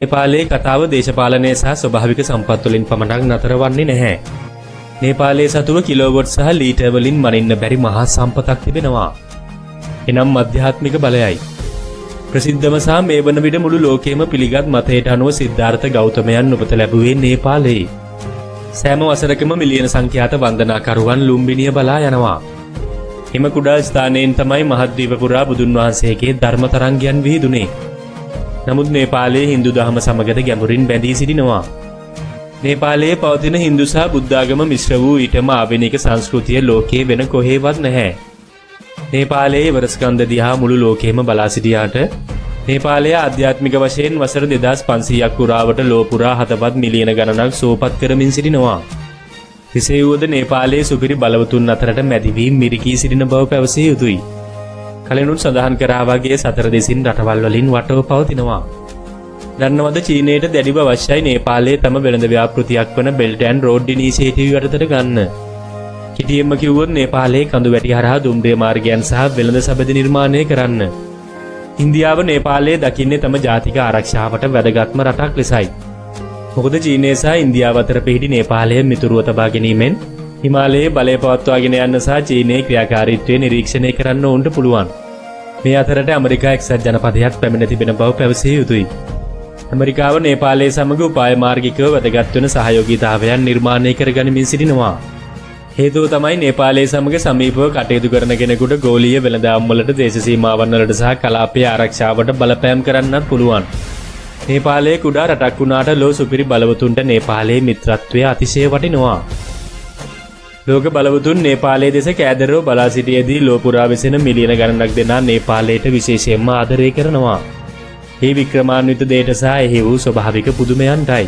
නේපාලයේ කතාව දේශපාලනය සහ ස්වභාවික සම්පත් වලින් පමණක් නතර වන්නේ නැහැ. නේපාලයේ සතුව කිලෝවොට් සහ ලීටර් වලින් මනින්න බැරි මහා සම්පතක් තිබෙනවා. එනම් අධ්‍යාත්මික බලයයි. ප්‍රසිද්ධම සහ මේ වන විට මුළු ලෝකයේම පිළිගත් මතයට අනුව සිද්ධාර්ථ ගෞතමයන් උපත ලැබුවේ නේපාලයේ. සෑම වසරකම මිලියන සංඛ්‍යාත වන්දනාකරුවන් ලුම්බිනිය බලා යනවා. එම කුඩා ස්ථානයෙන් තමයි මහද්වීප පුරා බුදුන් වහන්සේගේ ධර්ම තරංගයන් විහිදුනේ. නමුත් නේපාලයේ හින්දු දහම සමගද ගැඹුරින් බැඳී සිටිනවා. නේපාලයේ පවතින හින්දු සහ බුද්ධාගම මිශ්‍ර වූ ඊටම ආවෙනික සංස්කෘතිය ලෝකයේ වෙන කොහේවත් නැහැ. නේපාලයේ වරස්කන්ධ දිහා මුළු ලෝකෙම බලා සිටියාට නේපාලය ආධ්‍යාත්මික වශයෙන් වසර 2500ක් පුරාවට ලෝ පුරා 7 මිලියන ගණනක් සෝපත් කරමින් සිටිනවා. කෙසේ වුවද නේපාලයේ සුපිරි බලවතුන් අතරට මැදිවීම මිරිකී සිටින බව පැවසිය යුතුයි. කලිනුත් සඳහන් කරා වගේ සතර දෙසින් රටවල් වලින් වටව පවතිනවා. දන්නවද චීනයට දැඩිව අවශ්‍යයි නේපාලයේ තම වෙළඳ ව්‍යාපෘතියක් වන බෙල්ට් ඇන්ඩ් රෝඩ් ඉනිෂියේටිව් යටතට ගන්න. කිටියෙන්ම කිව්වොත් නේපාලයේ කඳු වැටි හරහා දුම්රිය මාර්ගයන් සහ වෙළඳ සබැඳි නිර්මාණය කරන්න. ඉන්දියාව නේපාලයේ දකින්නේ තම ජාතික ආරක්ෂාවට වැදගත්ම රටක් ලෙසයි. මොකද චීනය සහ ඉන්දියාව අතර පිහිටි නේපාලය මිතුරුව තබා ගැනීමෙන් හිමාලයේ බලය පවත්වාගෙන යන්න සහ චීනයේ ක්‍රියාකාරීත්වය නිරීක්ෂණය කරන්න ඔවුන්ට පුළුවන්. මේ අතරට ඇමරිකා එක්සත් ජනපදයක් පැමිණ තිබෙන බව පැවසිය යුතුයි. ඇමරිකාව නේපාලයේ සමග උපාය මාර්ගිකව වැදගත් වන සහයෝගීතාවයන් නිර්මාණය කරගනිමින් සිටිනවා. හේතුව තමයි නේපාලයේ සමග සමීපව කටයුතු කරන කෙනෙකුට ගෝලීය වෙළඳාම් වලට දේශ සීමාවන් වලට සහ කලාපයේ ආරක්ෂාවට බලපෑම් කරන්නත් පුළුවන්. නේපාලයේ කුඩා රටක් වුණාට ලෝ සුපිරි බලවතුන්ට නේපාලයේ මිත්‍රත්වය අතිශය වටිනවා. ලෝක බලවතුන් නේපාලයේ දෙස කෑදරව බලා සිටියේදී ලෝ පුරා වෙසෙන මිලියන ගණනක් දෙනා නේපාලයට විශේෂයෙන්ම ආදරය කරනවා. මේ වික්‍රමාන්විත දේට සහ එහි වූ ස්වභාවික පුදුමයන්ටයි.